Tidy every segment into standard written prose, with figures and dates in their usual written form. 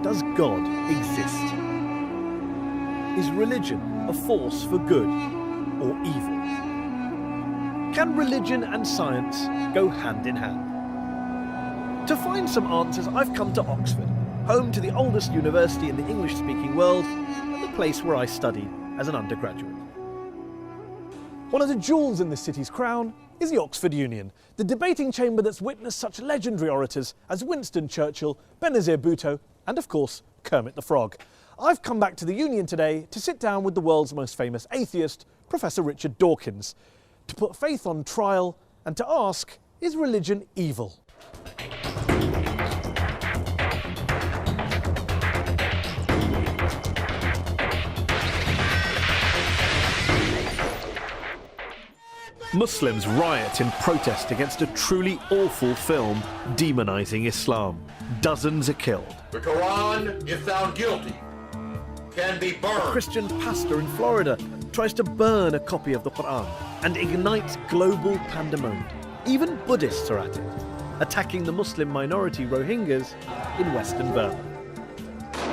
Does God exist? Is religion a force for good or evil? Can religion and science go hand in hand? To find some answers, I've come to Oxford, home to the oldest university in the English-speaking world and the place where I studied as an undergraduate. One of the jewels in this city's crown is the Oxford Union, the debating chamber that's witnessed such legendary orators as Winston Churchill, Benazir Bhutto, and of course, Kermit the Frog. I've come back to the Union today to sit down with the world's most famous atheist, Professor Richard Dawkins, to put faith on trial and to ask, is religion evil? Muslims riot in protest against a truly awful film demonising Islam. Dozens are killed. The Quran, if found guilty, can be burned. A Christian pastor in Florida tries to burn a copy of the Quran and ignites global pandemonium. Even Buddhists are at it, attacking the Muslim minority Rohingyas in Western Burma.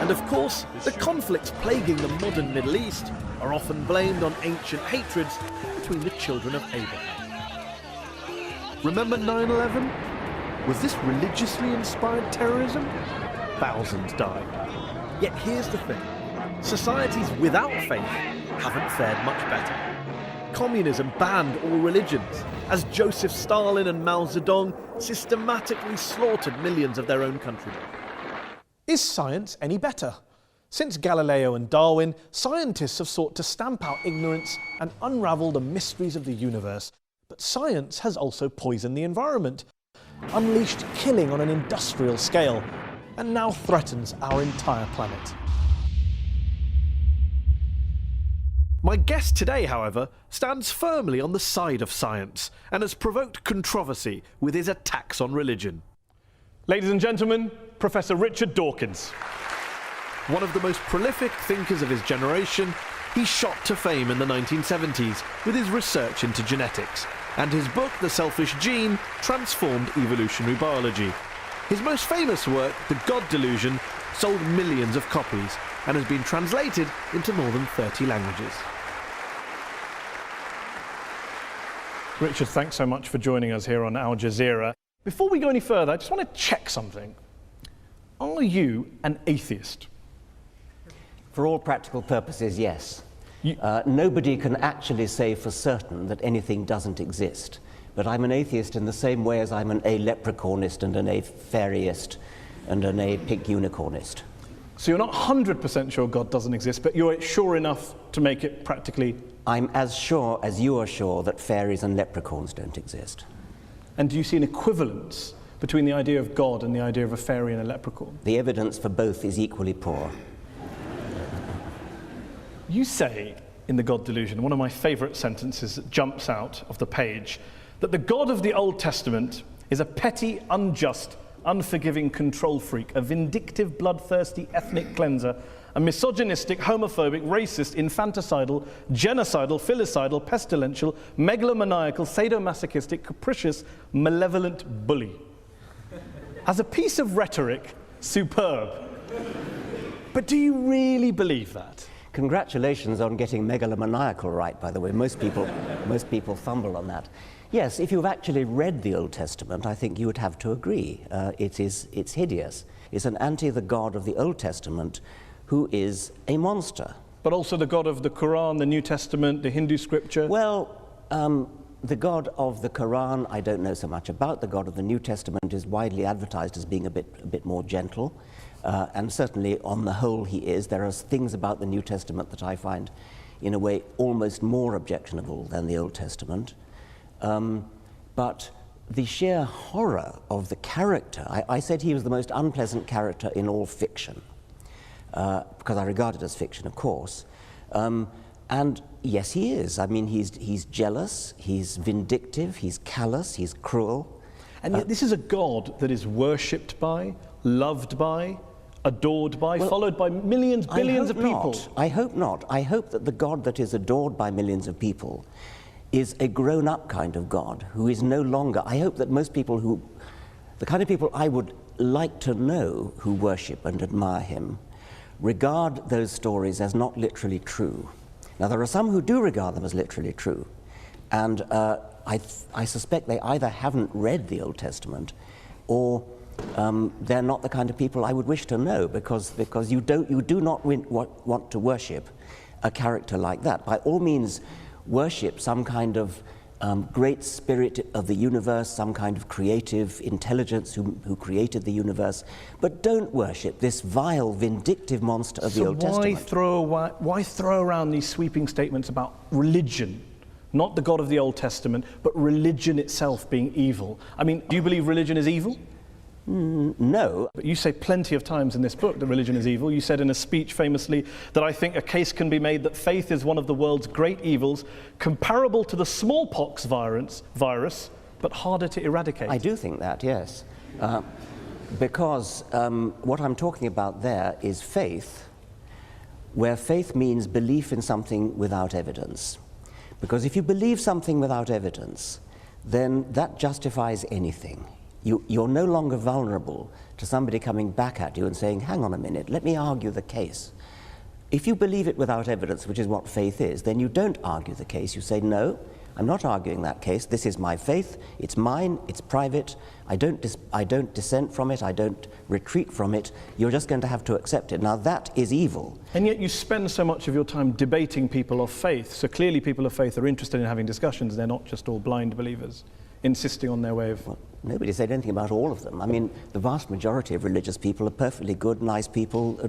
And of course, the conflicts plaguing the modern Middle East are often blamed on ancient hatreds between the children of Abraham. Remember 9/11? Was this religiously inspired terrorism? Thousands died. Yet here's the thing. Societies without faith haven't fared much better. Communism banned all religions, as Joseph Stalin and Mao Zedong systematically slaughtered millions of their own countrymen. Is science any better? Since Galileo and Darwin, scientists have sought to stamp out ignorance and unravel the mysteries of the universe. But science has also poisoned the environment, unleashed killing on an industrial scale, and now threatens our entire planet. My guest today, however, stands firmly on the side of science and has provoked controversy with his attacks on religion. Ladies and gentlemen, Professor Richard Dawkins. One of the most prolific thinkers of his generation, he shot to fame in the 1970s with his research into genetics, and his book, The Selfish Gene, transformed evolutionary biology. His most famous work, The God Delusion, sold millions of copies and has been translated into more than 30 languages. Richard, thanks so much for joining us here on Al Jazeera. Before we go any further, I just want to check something. Are you an atheist? For all practical purposes, yes. Nobody can actually say for certain that anything doesn't exist. But I'm an atheist in the same way as I'm an a-leprechaunist and an a-fairyist and an a-pink unicornist. So you're not 100% sure God doesn't exist, but you're sure enough to make it practically... I'm as sure as you are sure that fairies and leprechauns don't exist. And do you see an equivalence between the idea of God and the idea of a fairy and a leprechaun? The evidence for both is equally poor. You say in The God Delusion, one of my favourite sentences that jumps out of the page, that the God of the Old Testament is a petty, unjust, unforgiving control freak, a vindictive, bloodthirsty ethnic cleanser, a misogynistic, homophobic, racist, infanticidal, genocidal, filicidal, pestilential, megalomaniacal, sadomasochistic, capricious, malevolent bully. As a piece of rhetoric, superb. But do you really believe that? Congratulations on getting megalomaniacal right, by the way. Most people fumble on that. Yes, if you've actually read the Old Testament, I think you would have to agree. It's hideous. It's an anti the God of the Old Testament who is a monster. But also the God of the Quran, the New Testament, the Hindu scripture? Well, the God of the Quran, I don't know so much about. The God of the New Testament is widely advertised as being a bit more gentle. And certainly, on the whole, he is. There are things about the New Testament that I find, in a way, almost more objectionable than the Old Testament. But the sheer horror of the character, I said he was the most unpleasant character in all fiction, because I regard it as fiction, of course. And yes, he is. I mean, he's jealous, he's vindictive, he's callous, he's cruel. And yet this is a God that is worshipped by, loved by, adored by, well, followed by millions, billions of people. I hope not. I hope that the God that is adored by millions of people is a grown-up kind of God who is no longer... I hope that most people who... The kind of people I would like to know who worship and admire him regard those stories as not literally true. Now, there are some who do regard them as literally true, and I suspect they either haven't read the Old Testament or they're not the kind of people I would wish to know, because you do not want to worship a character like that. By all means, worship some kind of great spirit of the universe, some kind of creative intelligence who created the universe, but don't worship this vile, vindictive monster of the Old Testament. Why throw around these sweeping statements about religion? Not the God of the Old Testament, but religion itself being evil. I mean, do you believe religion is evil? No. But you say plenty of times in this book that religion is evil. You said in a speech famously that I think a case can be made that faith is one of the world's great evils, comparable to the smallpox virus, but harder to eradicate. I do think that, yes. Because what I'm talking about there is faith, where faith means belief in something without evidence. Because if you believe something without evidence, then that justifies anything. You're no longer vulnerable to somebody coming back at you and saying, hang on a minute, let me argue the case. If you believe it without evidence, which is what faith is, then you don't argue the case. You say, no, I'm not arguing that case. This is my faith. It's mine. It's private. I don't dissent from it. I don't retreat from it. You're just going to have to accept it. Now, that is evil. And yet you spend so much of your time debating people of faith. So clearly people of faith are interested in having discussions. They're not just all blind believers insisting on their way of... Well, nobody said anything about all of them. I mean, the vast majority of religious people are perfectly good, nice people,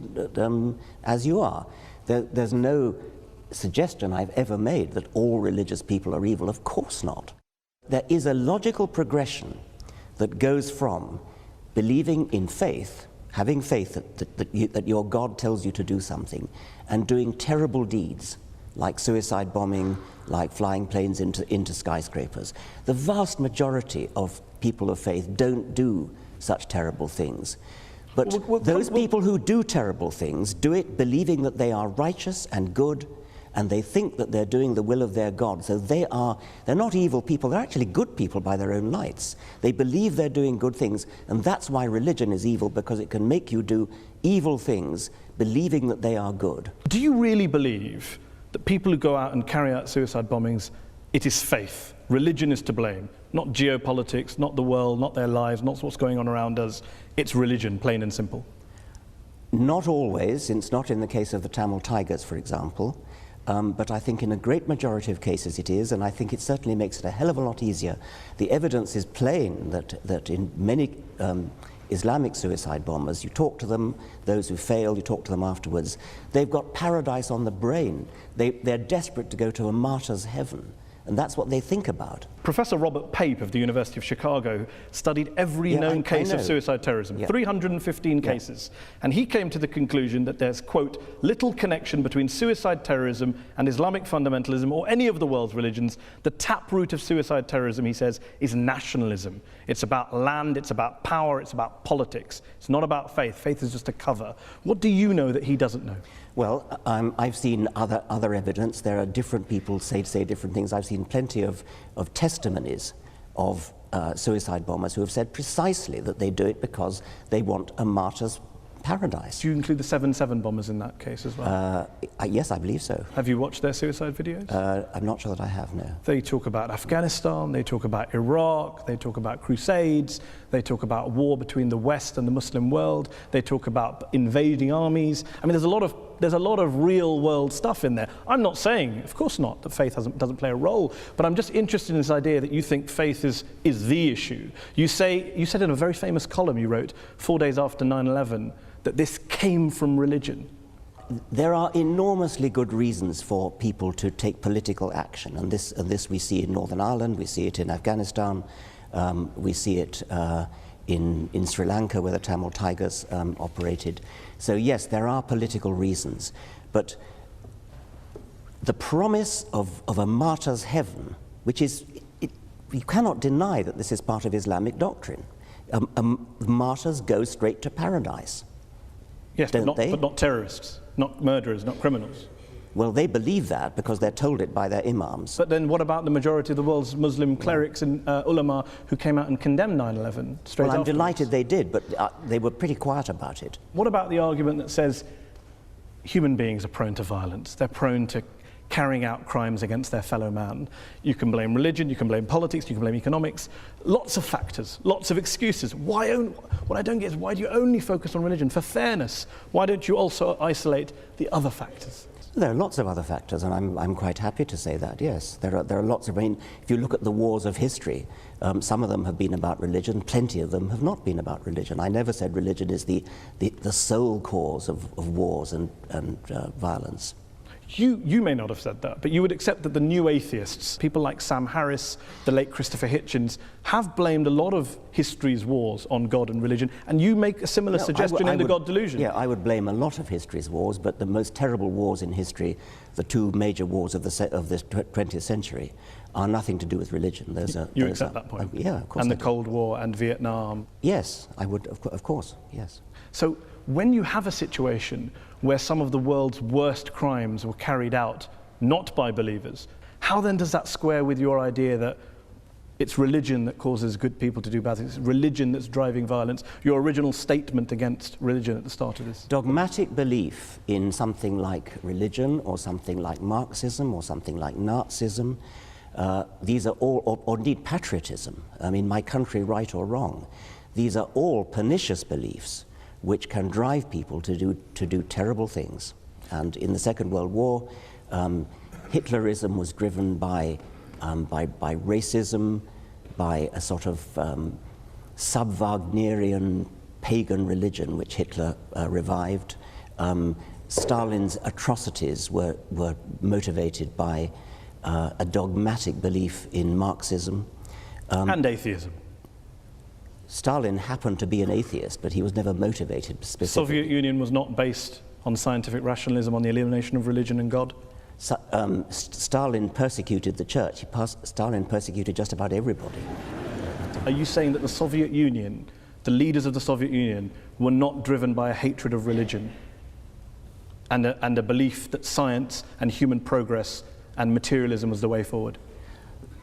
as you are. There's no suggestion I've ever made that all religious people are evil. Of course not. There is a logical progression that goes from believing in faith, having faith that your God tells you to do something, and doing terrible deeds like suicide bombing, like flying planes into skyscrapers. The vast majority of people of faith don't do such terrible things. But those people who do terrible things do it believing that they are righteous and good, and they think that they're doing the will of their God. So they're not evil people, they're actually good people by their own lights. They believe they're doing good things, and that's why religion is evil, because it can make you do evil things believing that they are good. Do you really believe that people who go out and carry out suicide bombings, it is faith? Religion is to blame, not geopolitics, not the world, not their lives, not what's going on around us. It's religion, plain and simple. Not always. It's not in the case of the Tamil Tigers, for example. But I think in a great majority of cases it is, and I think it certainly makes it a hell of a lot easier. The evidence is plain that in many Islamic suicide bombers, you talk to them, those who fail, you talk to them afterwards, they've got paradise on the brain. They're desperate to go to a martyr's heaven. And that's what they think about. Professor Robert Pape of the University of Chicago studied every known case of suicide terrorism, 315 cases. And he came to the conclusion that there's, quote, little connection between suicide terrorism and Islamic fundamentalism or any of the world's religions. The taproot of suicide terrorism, he says, is nationalism. It's about land, it's about power, it's about politics. It's not about faith. Faith is just a cover. What do you know that he doesn't know? Well, I've seen other evidence. There are different people say different things. I've seen plenty of testimonies of suicide bombers who have said precisely that they do it because they want a martyr's paradise. Do you include the 7/7 bombers in that case as well? Yes, I believe so. Have you watched their suicide videos? I'm not sure that I have, no. They talk about Afghanistan, they talk about Iraq, they talk about crusades, they talk about war between the West and the Muslim world, they talk about invading armies. I mean, there's a lot of real world stuff in there. I'm not saying, of course not, that faith doesn't play a role, but I'm just interested in this idea that you think faith is the issue. You said in a very famous column you wrote 4 days after 9/11 that this came from religion. There are enormously good reasons for people to take political action, and this we see in Northern Ireland, we see it in Afghanistan, we see it in Sri Lanka, where the Tamil Tigers operated. So yes, there are political reasons, but the promise of a martyr's heaven, which is, you cannot deny that this is part of Islamic doctrine. Martyrs go straight to paradise. Yes, but not terrorists, not murderers, not criminals. Well, they believe that because they're told it by their imams. But then what about the majority of the world's Muslim clerics and ulama who came out and condemned 9/11 straight Well, I'm afterwards? delighted they did, but they were pretty quiet about it. What about the argument that says human beings are prone to violence? They're prone to carrying out crimes against their fellow man. You can blame religion, you can blame politics, you can blame economics, lots of factors, lots of excuses. What I don't get is, why do you only focus on religion? For fairness, why don't you also isolate the other factors? There are lots of other factors, and I'm quite happy to say that, yes. There are lots of, I mean, if you look at the wars of history, some of them have been about religion, plenty of them have not been about religion. I never said religion is the sole cause of wars and violence. You may not have said that, but you would accept that the new atheists, people like Sam Harris, the late Christopher Hitchens, have blamed a lot of history's wars on God and religion, and you make a similar suggestion in The God Delusion. Yeah, I would blame a lot of history's wars, but the most terrible wars in history, the two major wars of the 20th century, are nothing to do with religion. You accept that point? Yeah, of course. And the Cold War and Vietnam? Yes, I would, of course, yes. So when you have a situation where some of the world's worst crimes were carried out not by believers, how then does that square with your idea that it's religion that causes good people to do bad things, it's religion that's driving violence, your original statement against religion at the start of this? Dogmatic belief in something like religion or something like Marxism or something like Nazism, these are all, or indeed patriotism, I mean, my country right or wrong, these are all pernicious beliefs which can drive people to do terrible things. And in the Second World War, Hitlerism was driven by racism, by a sort of sub-Wagnerian pagan religion which Hitler revived. Stalin's atrocities were motivated by a dogmatic belief in Marxism. And atheism. Stalin happened to be an atheist, but he was never motivated specifically. The Soviet Union was not based on scientific rationalism, on the elimination of religion and God? Stalin persecuted the church. Stalin persecuted just about everybody. Are you saying that the Soviet Union, the leaders of the Soviet Union, were not driven by a hatred of religion and a belief that science and human progress and materialism was the way forward?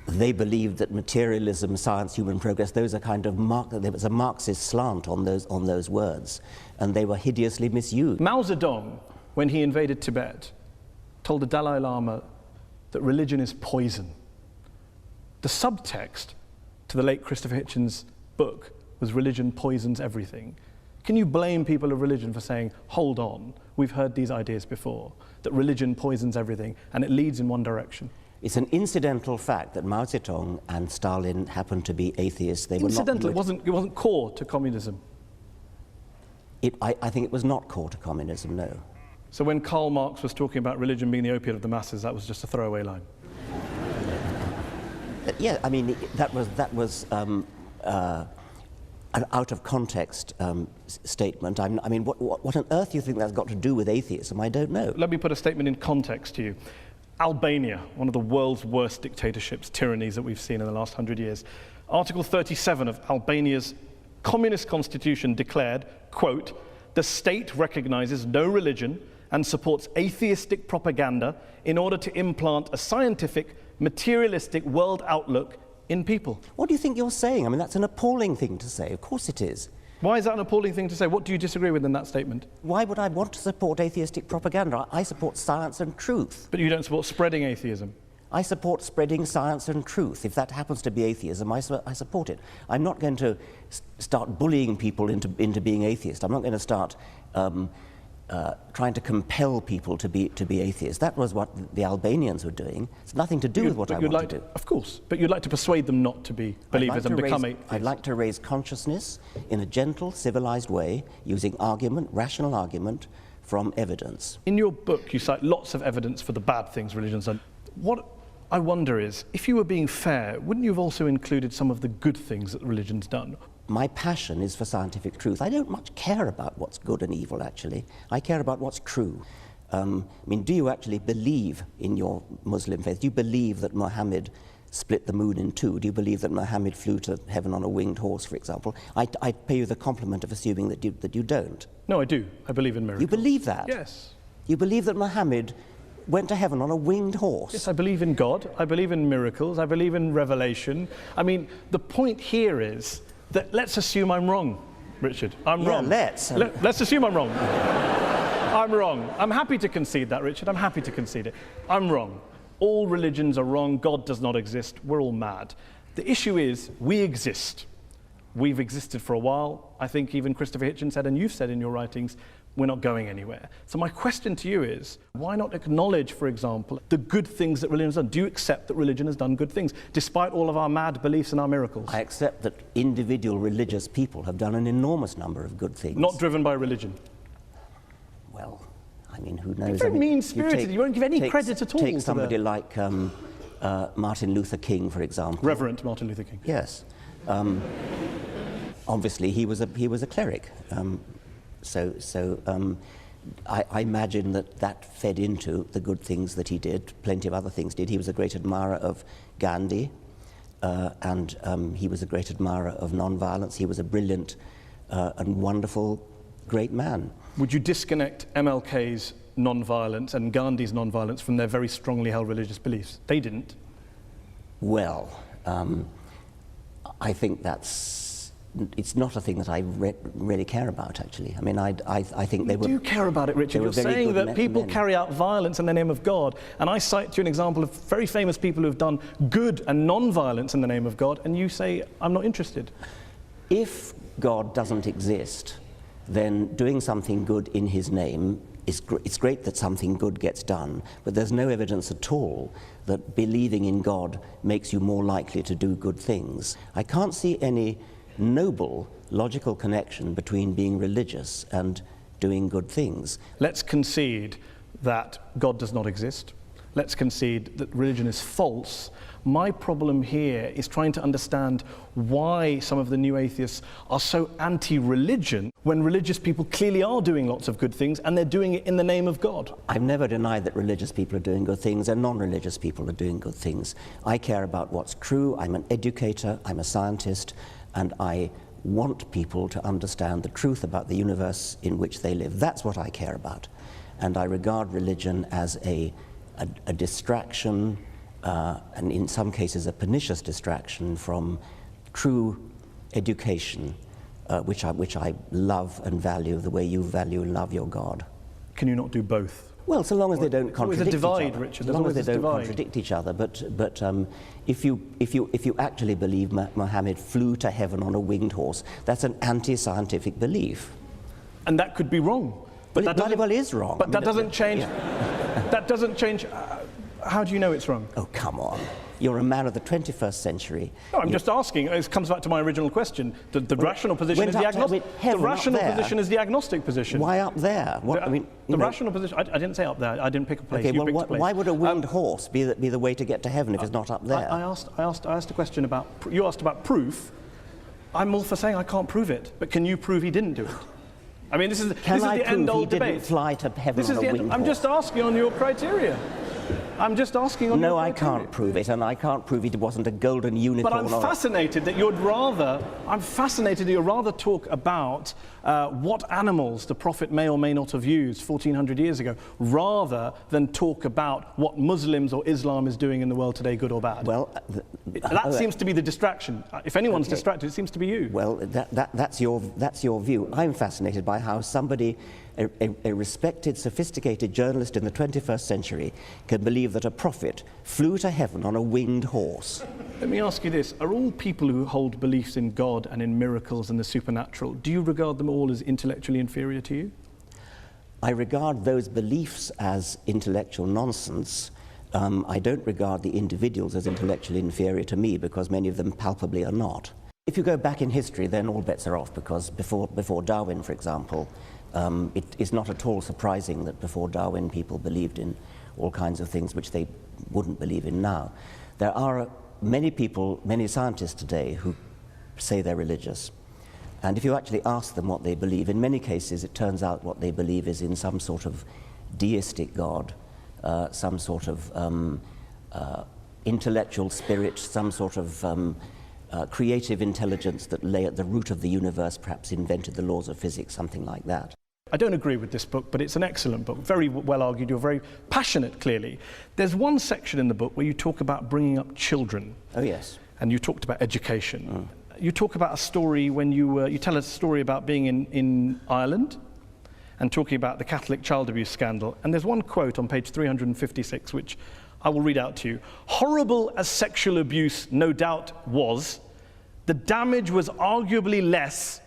They believed that materialism, science, human progress, those are kind of there was a Marxist slant on those words, and they were hideously misused. Mao Zedong, when he invaded Tibet, told the Dalai Lama that religion is poison. The subtext to the late Christopher Hitchens' book was religion poisons everything. Can you blame people of religion for saying, hold on, we've heard these ideas before, that religion poisons everything and it leads in one direction? It's an incidental fact that Mao Zedong and Stalin happened to be atheists. They incidental, were not it wasn't core to communism. I think it was not core to communism, no. So when Karl Marx was talking about religion being the opiate of the masses, that was just a throwaway line? Yeah, I mean, that was an out of context statement. I mean, what on earth do you think that's got to do with atheism? I don't know. Let me put a statement in context to you. Albania, one of the world's worst dictatorships, tyrannies that we've seen in the last 100 years. Article 37 of Albania's communist constitution declared, quote, "The state recognizes no religion and supports atheistic propaganda in order to implant a scientific, materialistic world outlook in people." What do you think you're saying? I mean, that's an appalling thing to say. Of course it is. Why is that an appalling thing to say? What do you disagree with in that statement? Why would I want to support atheistic propaganda? I support science and truth. But you don't support spreading atheism. I support spreading science and truth. If that happens to be atheism, I support it. I'm not going to start bullying people into being atheist. I'm not going to start trying to compel people to be atheists. That was what the Albanians were doing. It's nothing to do with what I want to do. Of course, but you'd like to persuade them not to be believers and become atheists. I'd like to raise consciousness in a gentle, civilized way, using argument, rational argument, from evidence. In your book, you cite lots of evidence for the bad things religion's done. What I wonder is, if you were being fair, wouldn't you have also included some of the good things that religion's done? My passion is for scientific truth. I don't much care about what's good and evil, actually. I care about what's true. I mean, do you actually believe in your Muslim faith? Do you believe that Muhammad split the moon in two? Do you believe that Muhammad flew to heaven on a winged horse, for example? I pay you the compliment of assuming that you don't. No, I do. I believe in miracles. You believe that? Yes. You believe that Muhammad went to heaven on a winged horse? Yes, I believe in God, I believe in miracles, I believe in revelation. I mean, the point here is that let's assume I'm wrong, Richard. I'm wrong. Let's assume I'm wrong. I'm wrong. I'm happy to concede that, Richard. I'm happy to concede it. I'm wrong. All religions are wrong. God does not exist. We're all mad. The issue is we exist. We've existed for a while. I think even Christopher Hitchens said, and you've said in your writings, we're not going anywhere. So my question to you is, why not acknowledge, for example, the good things that religion has done? Do you accept that religion has done good things, despite all of our mad beliefs and our miracles? I accept that individual religious people have done an enormous number of good things. Not driven by religion? Well, I mean, who knows? You're very mean-spirited. You won't give any credit at all. Take somebody like Martin Luther King, for example. Reverend Martin Luther King. Yes. Obviously, he was a cleric. I imagine that fed into the good things that he did. Plenty of other things did. He was a great admirer of Gandhi, and he was a great admirer of non-violence. He was a brilliant and wonderful, great man. Would you disconnect MLK's non-violence and Gandhi's non-violence from their very strongly held religious beliefs? They didn't. Well, I think it's not a thing that I really care about, actually. I mean, I think they were... You do care about it, Richard. You're saying that people carry out violence in the name of God, and I cite to you an example of very famous people who have done good and non-violence in the name of God, and you say, I'm not interested. If God doesn't exist, then doing something good in his name it's great that something good gets done, but there's no evidence at all that believing in God makes you more likely to do good things. I can't see any noble, logical connection between being religious and doing good things. Let's concede that God does not exist. Let's concede that religion is false. My problem here is trying to understand why some of the new atheists are so anti-religion when religious people clearly are doing lots of good things and they're doing it in the name of God. I've never denied that religious people are doing good things and non-religious people are doing good things. I care about what's true. I'm an educator, I'm a scientist, and I want people to understand the truth about the universe in which they live. That's what I care about. And I regard religion as a distraction, and in some cases a pernicious distraction from true education, which I love and value the way you value and love your God. Can you not do both? Well, so long as they don't contradict each other. There's a divide, Richard. As long as they don't contradict each other. But if you actually believe Muhammad flew to heaven on a winged horse, that's an anti-scientific belief. And that could be wrong. But it bloody well is wrong. But that doesn't change. Yeah. That doesn't change. How do you know it's wrong? Oh, come on. You're a man of the 21st century. No, I'm just asking. It comes back to my original question. The rational position is the agnostic. The rational position is the agnostic position. Why up there? What, I mean, the rational position. I didn't say up there. I didn't pick a place. Okay, you well, picked a place. why would a winged horse be the way to get to heaven if it's not up there? I asked a question about. You asked about proof. I'm all for saying I can't prove it, but can you prove he didn't do it? I mean, this is the end-all debate. Didn't fly to heaven on a winged horse? I'm just asking on your criteria. I'm just asking on No, I can't prove it, and I can't prove it wasn't a golden unicorn. But I'm fascinated that you're rather talk about what animals the Prophet may or may not have used 1400 years ago, rather than talk about what Muslims or Islam is doing in the world today, good or bad. Well, that seems to be the distraction. If anyone's distracted, it seems to be you. Well, that's your view. I'm fascinated by how somebody, a respected, sophisticated journalist in the 21st century, can believe that a prophet flew to heaven on a winged horse. Let me ask you this. Are all people who hold beliefs in God and in miracles and the supernatural, do you regard them all as intellectually inferior to you? I regard those beliefs as intellectual nonsense. I don't regard the individuals as intellectually inferior to me, because many of them palpably are not. If you go back in history, then all bets are off, because before Darwin, for example, it is not at all surprising that before Darwin people believed in all kinds of things which they wouldn't believe in now. There are many people, many scientists today who say they're religious. And if you actually ask them what they believe, in many cases it turns out what they believe is in some sort of deistic God, some sort of intellectual spirit, some sort of creative intelligence that lay at the root of the universe, perhaps invented the laws of physics, something like that. I don't agree with this book, but it's an excellent book, very well argued. You're very passionate, clearly. There's one section in the book where you talk about bringing up children. Oh, yes. And you talked about education. You talk about a story when you tell a story about being in Ireland and talking about the Catholic child abuse scandal. And there's one quote on page 356, which I will read out to you. "Horrible as sexual abuse no doubt was, the damage was arguably less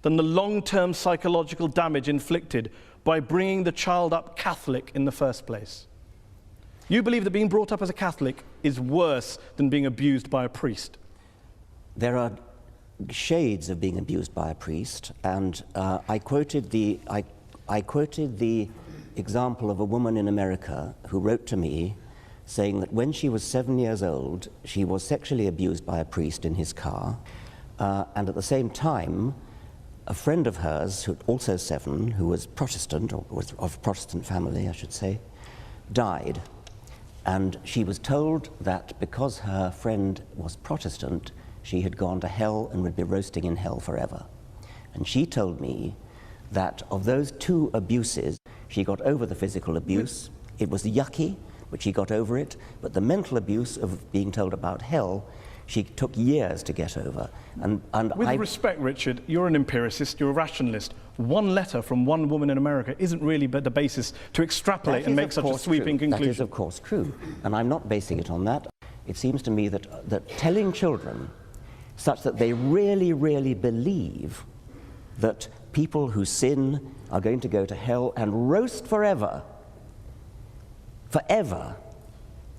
than the long-term psychological damage inflicted by bringing the child up Catholic in the first place." You believe that being brought up as a Catholic is worse than being abused by a priest? There are shades of being abused by a priest, and I quoted the example of a woman in America who wrote to me saying that when she was 7 years old, she was sexually abused by a priest in his car, and at the same time, a friend of hers, who also 7, who was Protestant, or was of Protestant family, I should say, died. And she was told that because her friend was Protestant, she had gone to hell and would be roasting in hell forever. And she told me that of those 2 abuses, she got over the physical abuse. It was yucky, but she got over it. But the mental abuse of being told about hell, she took years to get over. And with respect, Richard, you're an empiricist, you're a rationalist. One letter from one woman in America isn't really but the basis to extrapolate and make such a sweeping conclusion. That is, of course, true. And I'm not basing it on that. It seems to me that telling children such that they really, really believe that people who sin are going to go to hell and roast forever,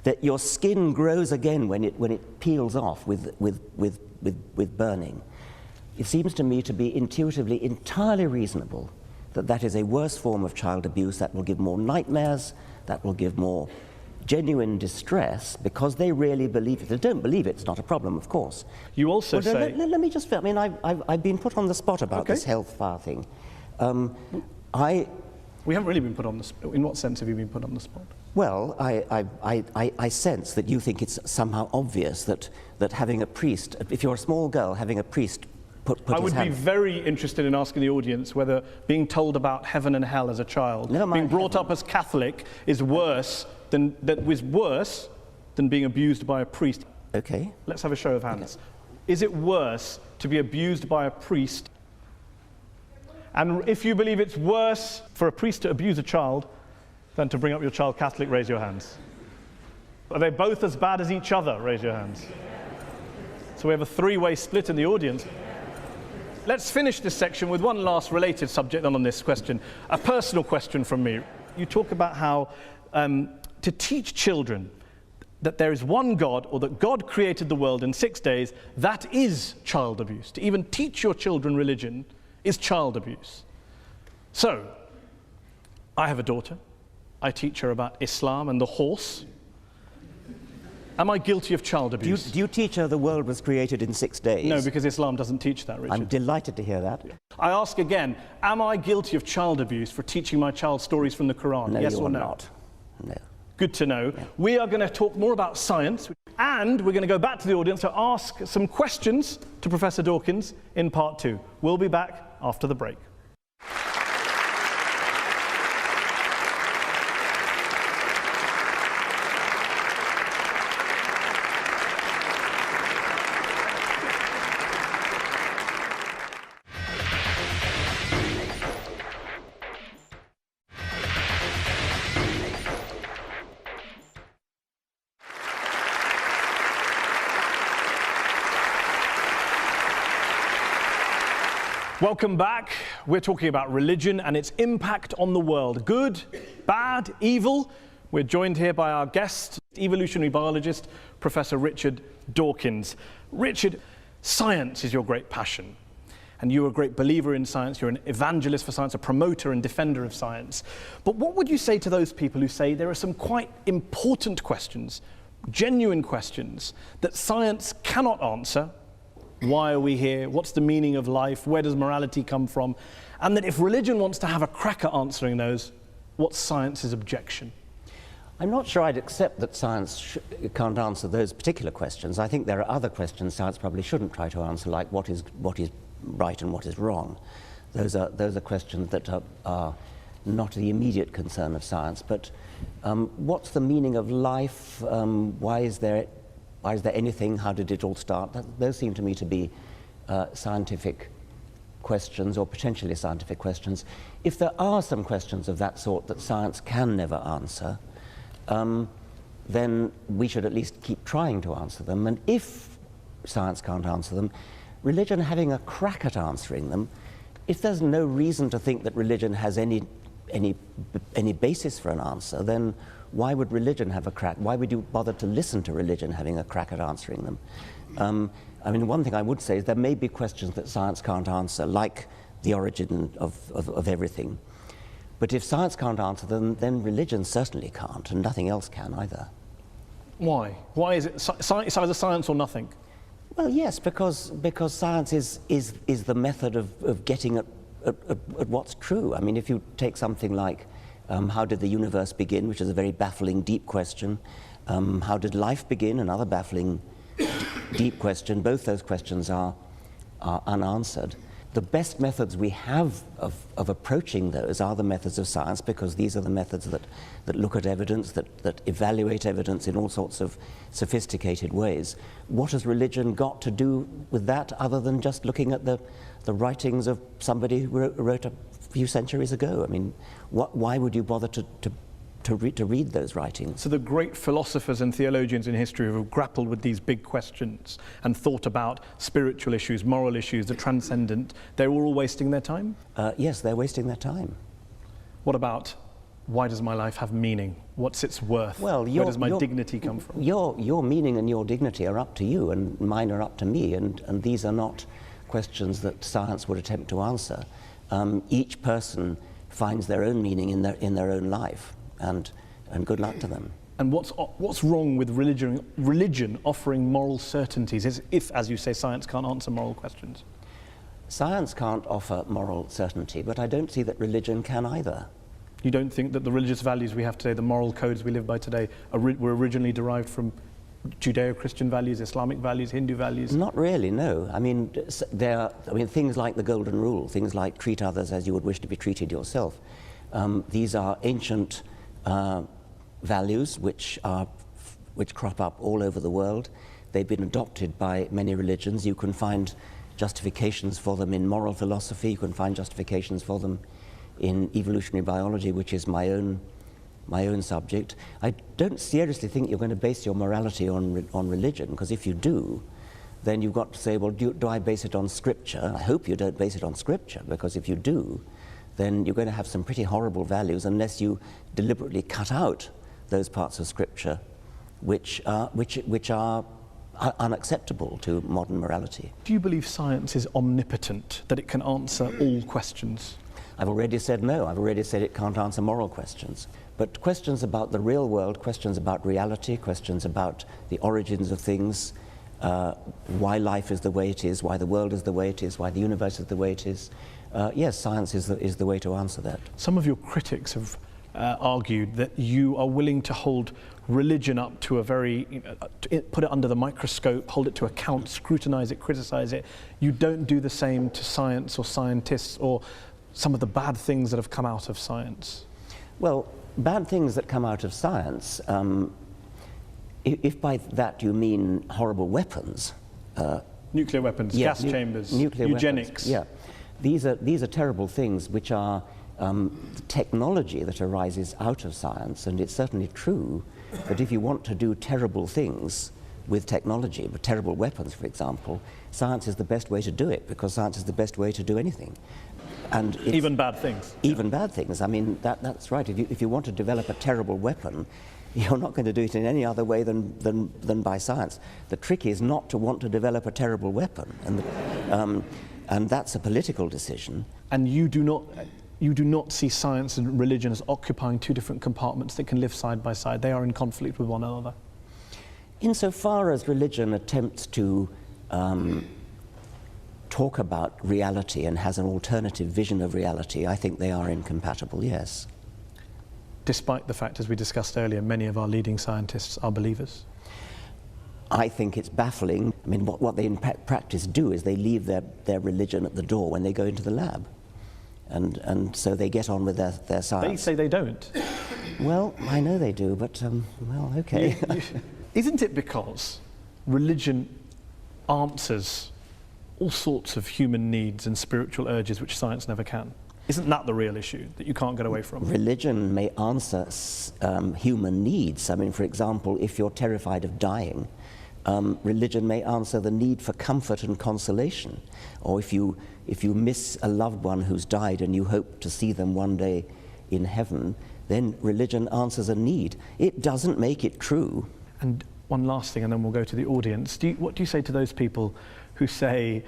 that your skin grows again when it peels off with burning. It seems to me to be intuitively entirely reasonable that that is a worse form of child abuse, that will give more nightmares, that will give more genuine distress, because they really believe it. If they don't believe it, it's not a problem, of course. You also say... Let me just... I mean, I've been put on the spot about this health fire thing. We haven't really been put on the spot. In what sense have you been put on the spot? Well, I sense that you think it's somehow obvious that having a priest, if you're a small girl, having a priest put his hand... I would be very interested in asking the audience whether being told about heaven and hell as a child, being brought up as Catholic, is worse than being abused by a priest. Okay. Let's have a show of hands. Okay. Is it worse to be abused by a priest? And if you believe it's worse for a priest to abuse a child than to bring up your child Catholic, raise your hands. Are they both as bad as each other? Raise your hands. So we have a three-way split in the audience. Let's finish this section with one last related subject on this question, a personal question from me. You talk about how to teach children that there is one God, or that God created the world in 6 days, that is child abuse. To even teach your children religion is child abuse. So, I have a daughter. I teach her about Islam and the horse. Am I guilty of child abuse? Do you teach her the world was created in 6 days? No, because Islam doesn't teach that, Richard. I'm delighted to hear that. I ask again, am I guilty of child abuse for teaching my child stories from the Quran? No, yes you or are no? Not. No. Good to know. Yeah. We are going to talk more about science, and we're going to go back to the audience to ask some questions to Professor Dawkins in part 2. We'll be back after the break. Welcome back. We're talking about religion and its impact on the world. Good, bad, evil. We're joined here by our guest, evolutionary biologist, Professor Richard Dawkins. Richard, science is your great passion. And you're a great believer in science. You're an evangelist for science, a promoter and defender of science. But what would you say to those people who say there are some quite important questions, genuine questions, that science cannot answer? Why are we here? What's the meaning of life? Where does morality come from? And that if religion wants to have a crack at answering those, what's science's objection? I'm not sure I'd accept that science can't answer those particular questions. I think there are other questions science probably shouldn't try to answer, like what is right and what is wrong. Those are questions that are not the immediate concern of science. But what's the meaning of life? Why is there anything? How did it all start? Those seem to me to be scientific questions, or potentially scientific questions. If there are some questions of that sort that science can never answer, then we should at least keep trying to answer them. And if science can't answer them, religion having a crack at answering them, if there's no reason to think that religion has any basis for an answer, then why would religion have a crack? Why would you bother to listen to religion having a crack at answering them? I mean, one thing I would say is there may be questions that science can't answer, like the origin of everything. But if science can't answer them, then religion certainly can't, and nothing else can either. Why? Why is it it's either science or nothing? Well, yes, because science is the method of getting at what's true. I mean, if you take something like how did the universe begin, which is a very baffling, deep question. How did life begin? Another baffling, deep question. Both those questions are unanswered. The best methods we have of approaching those are the methods of science, because these are the methods that look at evidence, that evaluate evidence in all sorts of sophisticated ways. What has religion got to do with that, other than just looking at the writings of somebody who wrote a few centuries ago? I mean, why would you bother to read those writings? So the great philosophers and theologians in history who have grappled with these big questions and thought about spiritual issues, moral issues, the transcendent, they're all wasting their time? Yes, they're wasting their time. What about, why does my life have meaning? What's its worth? Well, where does my dignity come from? Your meaning and your dignity are up to you, and mine are up to me, and these are not questions that science would attempt to answer. Each person finds their own meaning in their own life. And good luck to them. And what's wrong with religion offering moral certainties if, as you say, science can't answer moral questions? Science can't offer moral certainty, but I don't see that religion can either. You don't think that the religious values we have today, the moral codes we live by today, were originally derived from Judeo-Christian values, Islamic values, Hindu values? Not really, no. I mean, things like the Golden Rule, things like treat others as you would wish to be treated yourself. These are ancient values which crop up all over the world. They've been adopted by many religions. You can find justifications for them in moral philosophy. You can find justifications for them in evolutionary biology, which is my own subject. I don't seriously think you're going to base your morality on religion, because if you do, then you've got to say, well, do I base it on Scripture? I hope you don't base it on Scripture, because if you do, then you're going to have some pretty horrible values unless you deliberately cut out those parts of Scripture which are unacceptable to modern morality. Do you believe science is omnipotent, that it can answer all questions? I've already said no. I've already said it can't answer moral questions. But questions about the real world, questions about reality, questions about the origins of things, why life is the way it is, why the world is the way it is, why the universe is the way it is, yes, science is the way to answer that. Some of your critics have argued that you are willing to hold religion up to a very, put it under the microscope, hold it to account, scrutinize it, criticize it. You don't do the same to science or scientists or some of the bad things that have come out of science. Well, bad things that come out of science, if by that you mean horrible weapons. Nuclear weapons, gas chambers, eugenics. Weapons, yeah. These are terrible things which are technology that arises out of science, and it's certainly true that if you want to do terrible things with technology, with terrible weapons, for example, science is the best way to do it, because science is the best way to do anything. And even bad things. Even bad things. I mean, that's right. If you want to develop a terrible weapon, you're not going to do it in any other way than by science. The trick is not to want to develop a terrible weapon, and that's a political decision. And you do not see science and religion as occupying two different compartments that can live side by side. They are in conflict with one another. Insofar as religion attempts to talk about reality and has an alternative vision of reality, I think they are incompatible, yes. Despite the fact, as we discussed earlier, many of our leading scientists are believers? I think it's baffling. I mean, what they in practice do is they leave their religion at the door when they go into the lab. And so they get on with their science. They say they don't. Well, I know they do, but, well, okay. Isn't it because religion answers all sorts of human needs and spiritual urges which science never can? Isn't that the real issue that you can't get away from? Religion may answer human needs. I mean, for example, if you're terrified of dying, religion may answer the need for comfort and consolation. Or if you miss a loved one who's died and you hope to see them one day in heaven, then religion answers a need. It doesn't make it true. And one last thing, and then we'll go to the audience. What do you say to those people who say,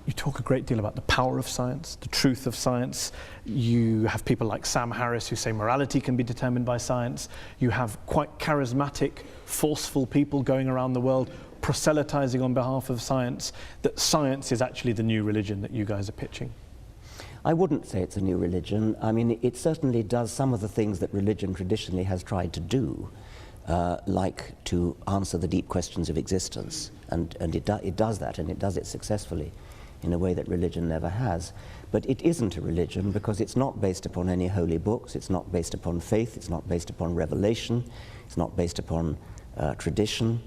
you talk a great deal about the power of science, the truth of science. You have people like Sam Harris who say morality can be determined by science. You have quite charismatic, forceful people going around the world proselytizing on behalf of science, that science is actually the new religion that you guys are pitching. I wouldn't say it's a new religion. I mean, it certainly does some of the things that religion traditionally has tried to do, like to answer the deep questions of existence. And it does that, and it does it successfully in a way that religion never has. But it isn't a religion because it's not based upon any holy books, it's not based upon faith, it's not based upon revelation, it's not based upon tradition,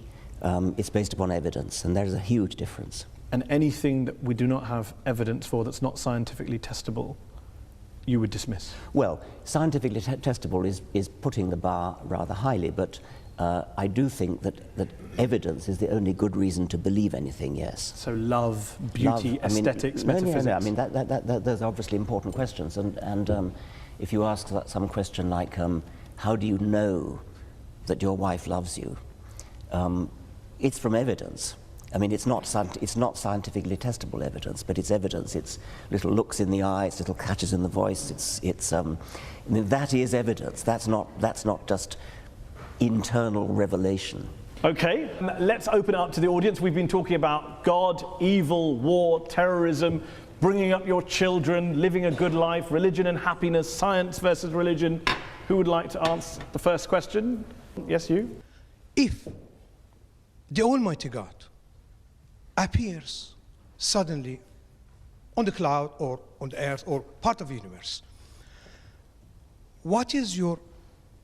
it's based upon evidence, and there's a huge difference. And anything that we do not have evidence for that's not scientifically testable, you would dismiss? Well, scientifically testable is putting the bar rather highly, but I do think that evidence is the only good reason to believe anything, yes. So love, beauty, aesthetics, metaphysics? No, I mean, those are obviously important questions. And if you ask some question like, how do you know that your wife loves you? It's from evidence. I mean, it's not scientifically testable evidence, but it's evidence. It's little looks in the eye, it's little catches in the voice. I mean, that is evidence. That's not just internal revelation. Okay, let's open it up to the audience. We've been talking about God, evil, war, terrorism, bringing up your children, living a good life, religion and happiness, science versus religion. Who would like to answer the first question? Yes, you? If the Almighty God appears suddenly on the cloud or on the earth or part of the universe, what is your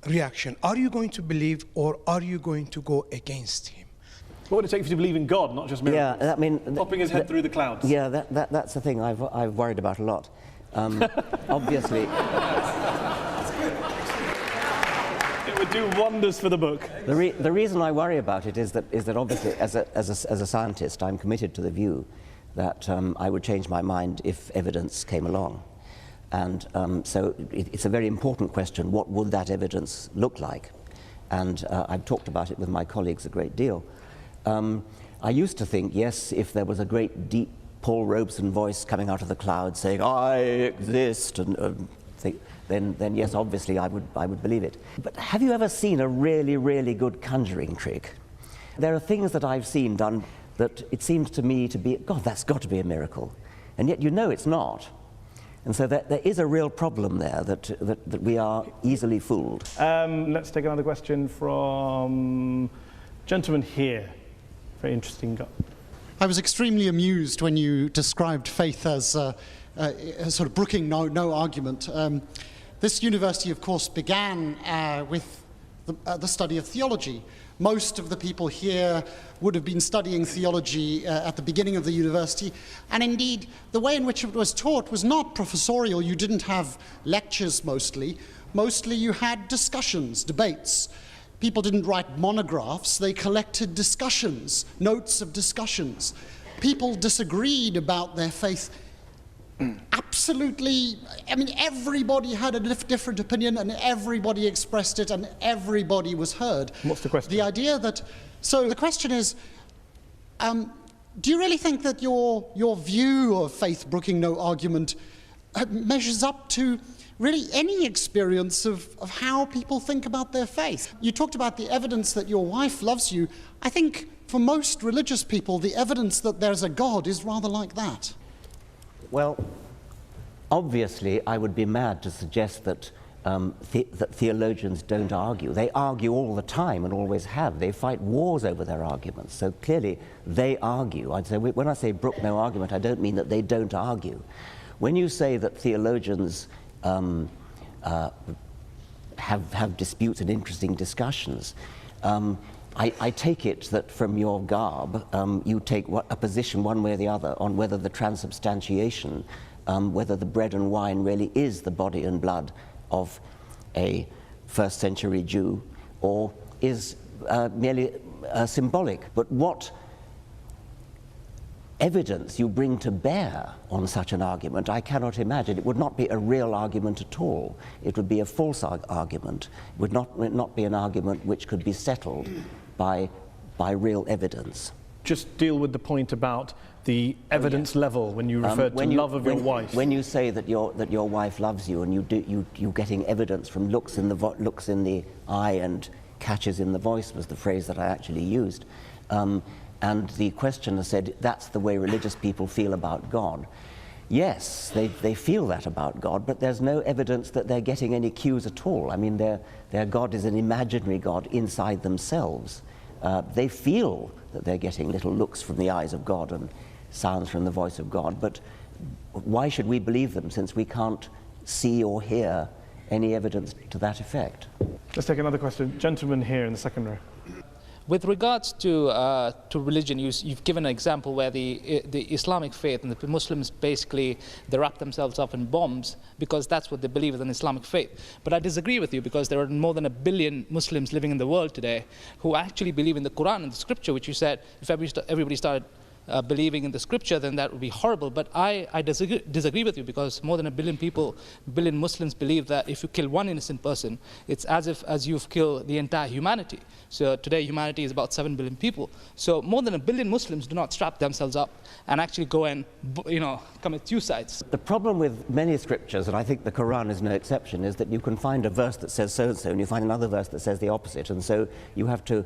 reaction? Are you going to believe or are you going to go against him? What would it take for you to believe in God, not just miracles? Yeah, I mean, popping his head through the clouds. Yeah, that's the thing I've worried about a lot. Obviously, it would do wonders for the book. the reason I worry about it is that obviously, as a scientist, I'm committed to the view that I would change my mind if evidence came along. And so it's a very important question, what would that evidence look like? And I've talked about it with my colleagues a great deal. I used to think, yes, if there was a great deep Paul Robeson voice coming out of the clouds saying, I exist, and then yes, obviously I would believe it. But have you ever seen a really, really good conjuring trick? There are things that I've seen done that it seems to me to be, God, that's got to be a miracle. And yet you know it's not. And so there is a real problem there that we are easily fooled. Let's take another question from gentleman here. Very interesting guy. I was extremely amused when you described faith as sort of brooking no argument. This university, of course, began with the study of theology. Most of the people here would have been studying theology at the beginning of the university, and indeed the way in which it was taught was not professorial. You didn't have lectures mostly. Mostly you had discussions, debates. People didn't write monographs, they collected discussions, notes of discussions. People disagreed about their faith. Absolutely, I mean, everybody had a different opinion and everybody expressed it and everybody was heard. What's the question? The idea that, so the question is, do you really think that your view of faith brooking no argument measures up to really any experience of how people think about their faith? You talked about the evidence that your wife loves you. I think for most religious people, the evidence that there's a God is rather like that. Well, obviously, I would be mad to suggest that that theologians don't argue. They argue all the time and always have. They fight wars over their arguments. So clearly they argue. I'd say, when I say brook no argument, I don't mean that they don't argue. When you say that theologians have disputes and interesting discussions, I take it that from your garb, you take a position one way or the other on whether the transubstantiation, whether the bread and wine really is the body and blood of a first century Jew, or is merely symbolic. But what evidence you bring to bear on such an argument, I cannot imagine. It would not be a real argument at all. It would be a false argument. It would not be an argument which could be settled by real evidence. Just deal with the point about the evidence level when you refer to love of your wife. When you say that your wife loves you, and you're getting evidence from looks in the eye and catches in the voice was the phrase that I actually used. And the questioner said, that's the way religious people feel about God. Yes, they feel that about God, but there's no evidence that they're getting any cues at all. I mean, their God is an imaginary God inside themselves. They feel that they're getting little looks from the eyes of God and sounds from the voice of God, but why should we believe them since we can't see or hear any evidence to that effect? Let's take another question. Gentleman here in the second row. With regards to religion, you've given an example where the Islamic faith and the Muslims basically, they wrap themselves up in bombs because that's what they believe is an Islamic faith. But I disagree with you, because there are more than 1 billion Muslims living in the world today who actually believe in the Quran and the scripture, which you said if everybody started believing in the scripture, then that would be horrible. But I disagree with you, because more than 1 billion people, 1 billion Muslims believe that if you kill one innocent person, it's as you've killed the entire humanity. So today humanity is about 7 billion people. So more than 1 billion Muslims do not strap themselves up and actually go and commit suicides. The problem with many scriptures, and I think the Quran is no exception, is that you can find a verse that says so-and-so, and you find another verse that says the opposite, and so you have to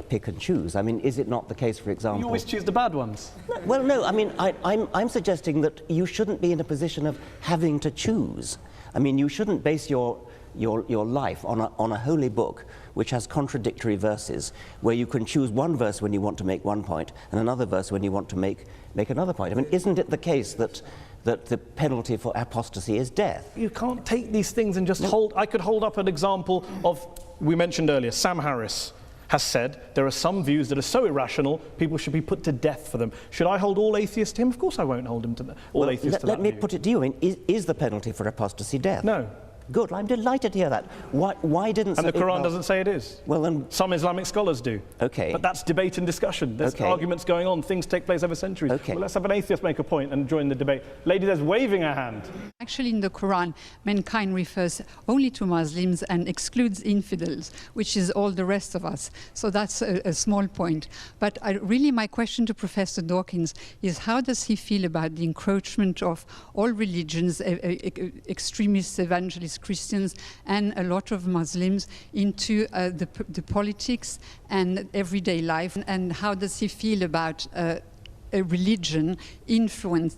pick and choose. I mean, is it not the case, for example... You always choose the bad ones. Well, no, I mean, I'm suggesting that you shouldn't be in a position of having to choose. I mean, you shouldn't base your life on a holy book which has contradictory verses, where you can choose one verse when you want to make one point and another verse when you want to make another point. I mean, isn't it the case that the penalty for apostasy is death? You can't take these things and just hold... I could hold up an example of, we mentioned earlier, Sam Harris has said there are some views that are so irrational, people should be put to death for them. Should I hold all atheists to him? Of course I won't hold him to all atheists to that view. Let me put it to you, is the penalty for apostasy death? No. Good, I'm delighted to hear that. Why didn't... And the Quran doesn't say it is. Well, then... Some Islamic scholars do. Okay. But that's debate and discussion. There's arguments going on. Things take place over centuries. Okay. Well, let's have an atheist make a point and join the debate. Lady there's waving her hand. Actually, in the Quran, mankind refers only to Muslims and excludes infidels, which is all the rest of us. So that's a small point. But really, my question to Professor Dawkins is, how does he feel about the encroachment of all religions, extremists, evangelists, Christians, and a lot of Muslims into the politics and everyday life? And how does he feel about a religion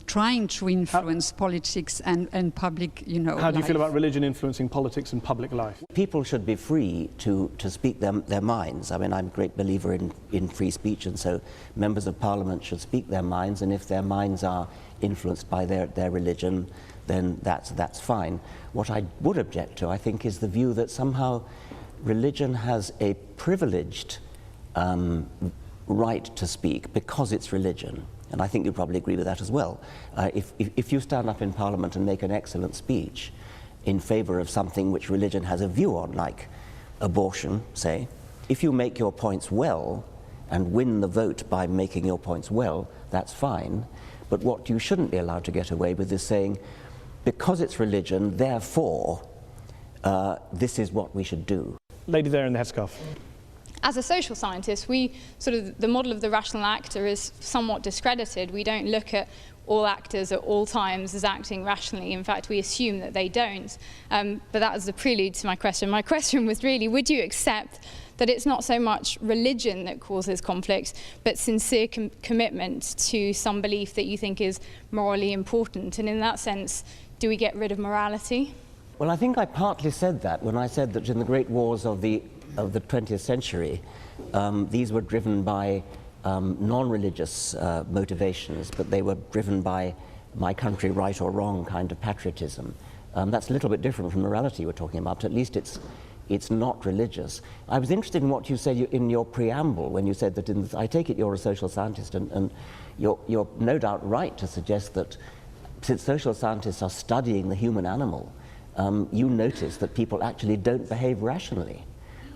trying to influence politics and public, How do you feel about religion influencing politics and public life? People should be free to speak their minds. I mean, I'm a great believer in free speech, and so members of parliament should speak their minds, and if their minds are influenced by their religion, then that's fine. What I would object to, I think, is the view that somehow religion has a privileged right to speak because it's religion. And I think you probably agree with that as well. If you stand up in Parliament and make an excellent speech in favour of something which religion has a view on, like abortion, say, if you make your points well and win the vote by making your points well, that's fine. But what you shouldn't be allowed to get away with is saying, because it's religion, therefore, this is what we should do. Lady there in the headscarf. As a social scientist, the model of the rational actor is somewhat discredited. We don't look at all actors at all times as acting rationally. In fact, we assume that they don't. But that was the prelude to my question. My question was really, would you accept that it's not so much religion that causes conflict, but sincere commitment to some belief that you think is morally important? And in that sense, do we get rid of morality? Well, I think I partly said that when I said that in the great wars of the 20th century, these were driven by non-religious motivations, but they were driven by my country right or wrong kind of patriotism. That's a little bit different from morality we're talking about, but at least it's not religious. I was interested in what you said in your preamble when you said that I take it you're a social scientist, and you're no doubt right to suggest that since social scientists are studying the human animal, you notice that people actually don't behave rationally.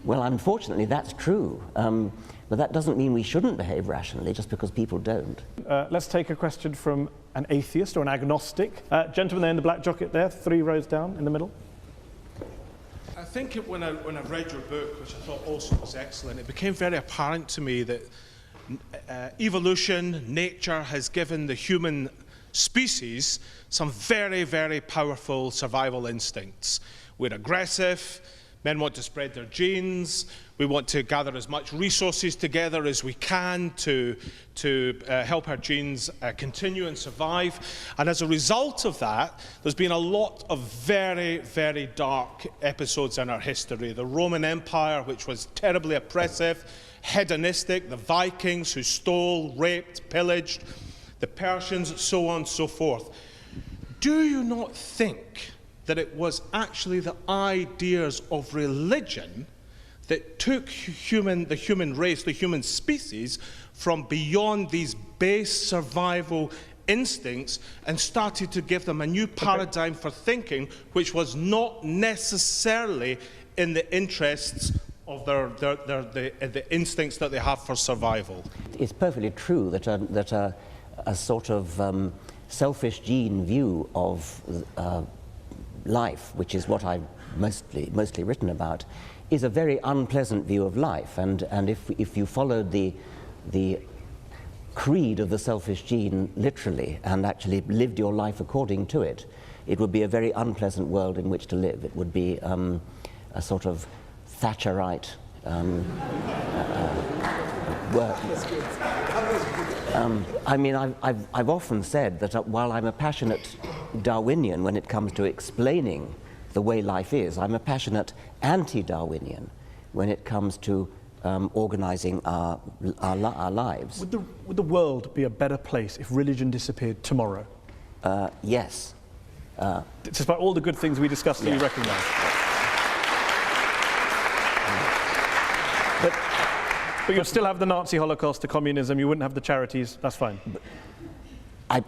Well, unfortunately, that's true. But that doesn't mean we shouldn't behave rationally just because people don't. Let's take a question from an atheist or an agnostic. Gentleman there in the black jacket there, 3 rows down in the middle. I think when I read your book, which I thought also was excellent, it became very apparent to me that evolution, nature, has given the human species some very, very powerful survival instincts. We're aggressive, men want to spread their genes, we want to gather as much resources together as we can to help our genes continue and survive. And as a result of that, there's been a lot of very, very dark episodes in our history. The Roman Empire, which was terribly oppressive, hedonistic, the Vikings who stole, raped, pillaged, the Persians, so on and so forth. Do you not think that it was actually the ideas of religion that took the human race, the human species, from beyond these base survival instincts and started to give them a new paradigm for thinking, which was not necessarily in the interests of the instincts that they have for survival? It's perfectly true that a sort of selfish gene view of life, which is what I've mostly written about, is a very unpleasant view of life. And if you followed the creed of the selfish gene literally and actually lived your life according to it, it would be a very unpleasant world in which to live. It would be a sort of Thatcherite work. I mean, I've often said that while I'm a passionate Darwinian when it comes to explaining the way life is, I'm a passionate anti-Darwinian when it comes to organizing our lives. Would the world be a better place if religion disappeared tomorrow? Yes. Despite all the good things we discussed that you recognise? But you'd still have the Nazi Holocaust, the communism, you wouldn't have the charities, that's fine.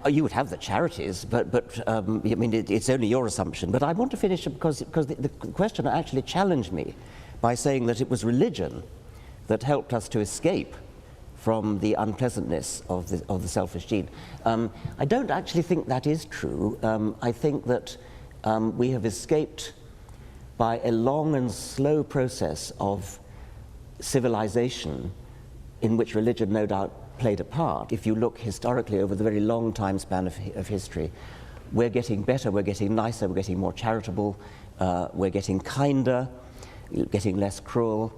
You would have the charities, but I mean, it's only your assumption. But I want to finish because the question actually challenged me by saying that it was religion that helped us to escape from the unpleasantness of the selfish gene. I don't actually think that is true. I think that we have escaped by a long and slow process of civilization in which religion no doubt played a part. If you look historically over the very long time span of history, we're getting better, we're getting nicer, we're getting more charitable, we're getting kinder, getting less cruel.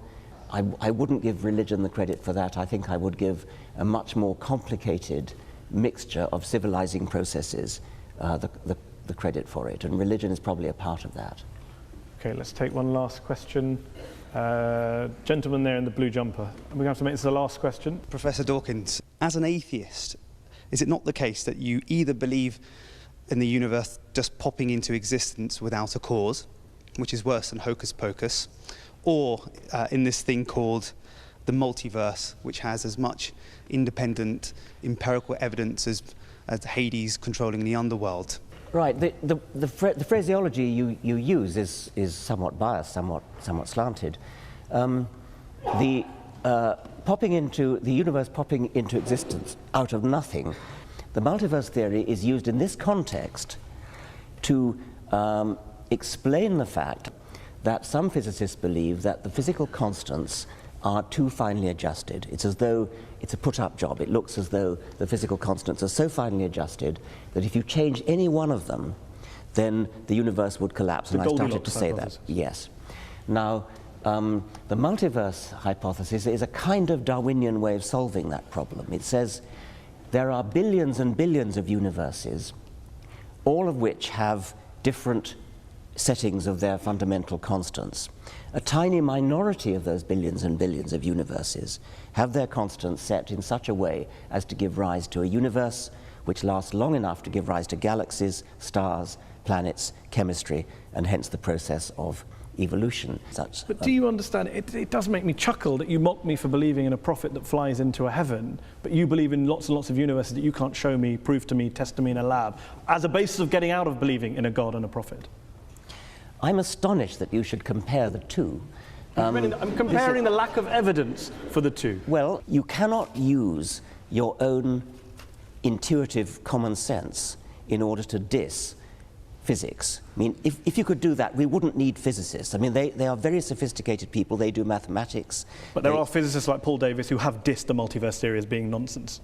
I wouldn't give religion the credit for that. I think I would give a much more complicated mixture of civilizing processes the credit for it, and religion is probably a part of that. Okay, let's take one last question. Gentleman there in the blue jumper. And we're going to have to make this the last question. Professor Dawkins, as an atheist, is it not the case that you either believe in the universe just popping into existence without a cause, which is worse than hocus pocus, or in this thing called the multiverse, which has as much independent empirical evidence as Hades controlling the underworld? Right. The phraseology you use is somewhat biased, somewhat slanted. The universe popping into existence out of nothing. The multiverse theory is used in this context to explain the fact that some physicists believe that the physical constants are too finely adjusted. It's as though it's a put-up job. It looks as though the physical constants are so finely adjusted that if you change any one of them, then the universe would collapse. And I started to say that. Yes. Now, the multiverse hypothesis is a kind of Darwinian way of solving that problem. It says there are billions and billions of universes, all of which have different settings of their fundamental constants. A tiny minority of those billions and billions of universes have their constants set in such a way as to give rise to a universe which lasts long enough to give rise to galaxies, stars, planets, chemistry, and hence the process of evolution. But do you understand, it does make me chuckle that you mock me for believing in a prophet that flies into a heaven, but you believe in lots and lots of universes that you can't show me, prove to me, test to me in a lab, as a basis of getting out of believing in a God and a prophet. I'm astonished that you should compare the two. I'm comparing the lack of evidence for the two. Well, you cannot use your own intuitive common sense in order to diss physics. I mean, if you could do that, we wouldn't need physicists. I mean, they are very sophisticated people, they do mathematics. But there are physicists like Paul Davies who have dissed the multiverse theory as being nonsense.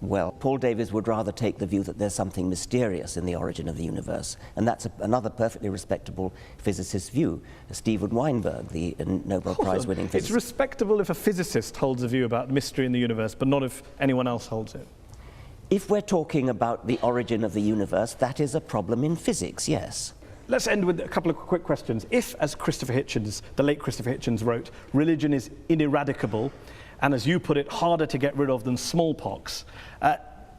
Well, Paul Davies would rather take the view that there's something mysterious in the origin of the universe, and that's another perfectly respectable physicist's view. Steven Weinberg, the Nobel Prize-winning physicist. It's respectable if a physicist holds a view about mystery in the universe, but not if anyone else holds it. If we're talking about the origin of the universe, that is a problem in physics, yes. Let's end with a couple of quick questions. If, as Christopher Hitchens, the late Christopher Hitchens wrote, religion is ineradicable, and as you put it, harder to get rid of than smallpox,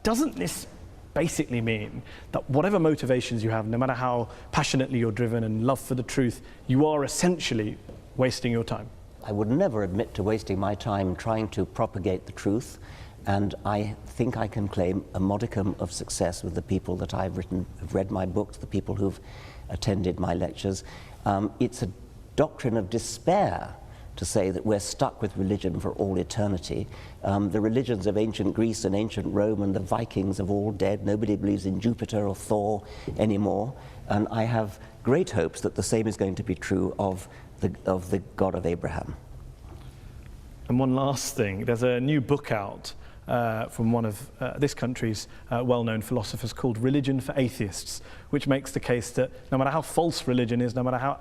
doesn't this basically mean that whatever motivations you have, no matter how passionately you're driven and love for the truth, you are essentially wasting your time? I would never admit to wasting my time trying to propagate the truth, and I think I can claim a modicum of success with the people that I've read my books, the people who've attended my lectures. It's a doctrine of despair to say that we're stuck with religion for all eternity. The religions of ancient Greece and ancient Rome and the Vikings are all dead. Nobody believes in Jupiter or Thor anymore. And I have great hopes that the same is going to be true of the God of Abraham. And one last thing, there's a new book out from one of this country's well-known philosophers called Religion for Atheists, which makes the case that no matter how false religion is, no matter how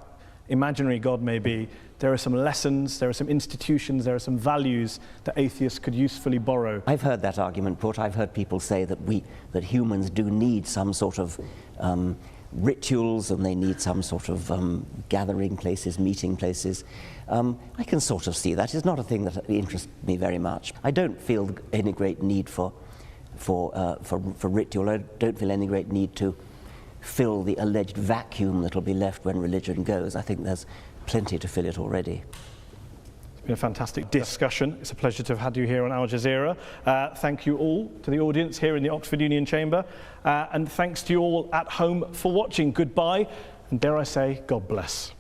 imaginary God may be, there are some lessons, there are some institutions, there are some values that atheists could usefully borrow. I've heard that argument put. I've heard people say that that humans do need some sort of rituals, and they need some sort of gathering places, meeting places. I can sort of see that. It's not a thing that interests me very much. I don't feel any great need for ritual. I don't feel any great need to fill the alleged vacuum that'll be left when religion goes. I think there's plenty to fill it already. It's been a fantastic discussion. It's a pleasure to have had you here on Al Jazeera. Thank you all to the audience here in the Oxford Union Chamber. And thanks to you all at home for watching. Goodbye, and dare I say, God bless.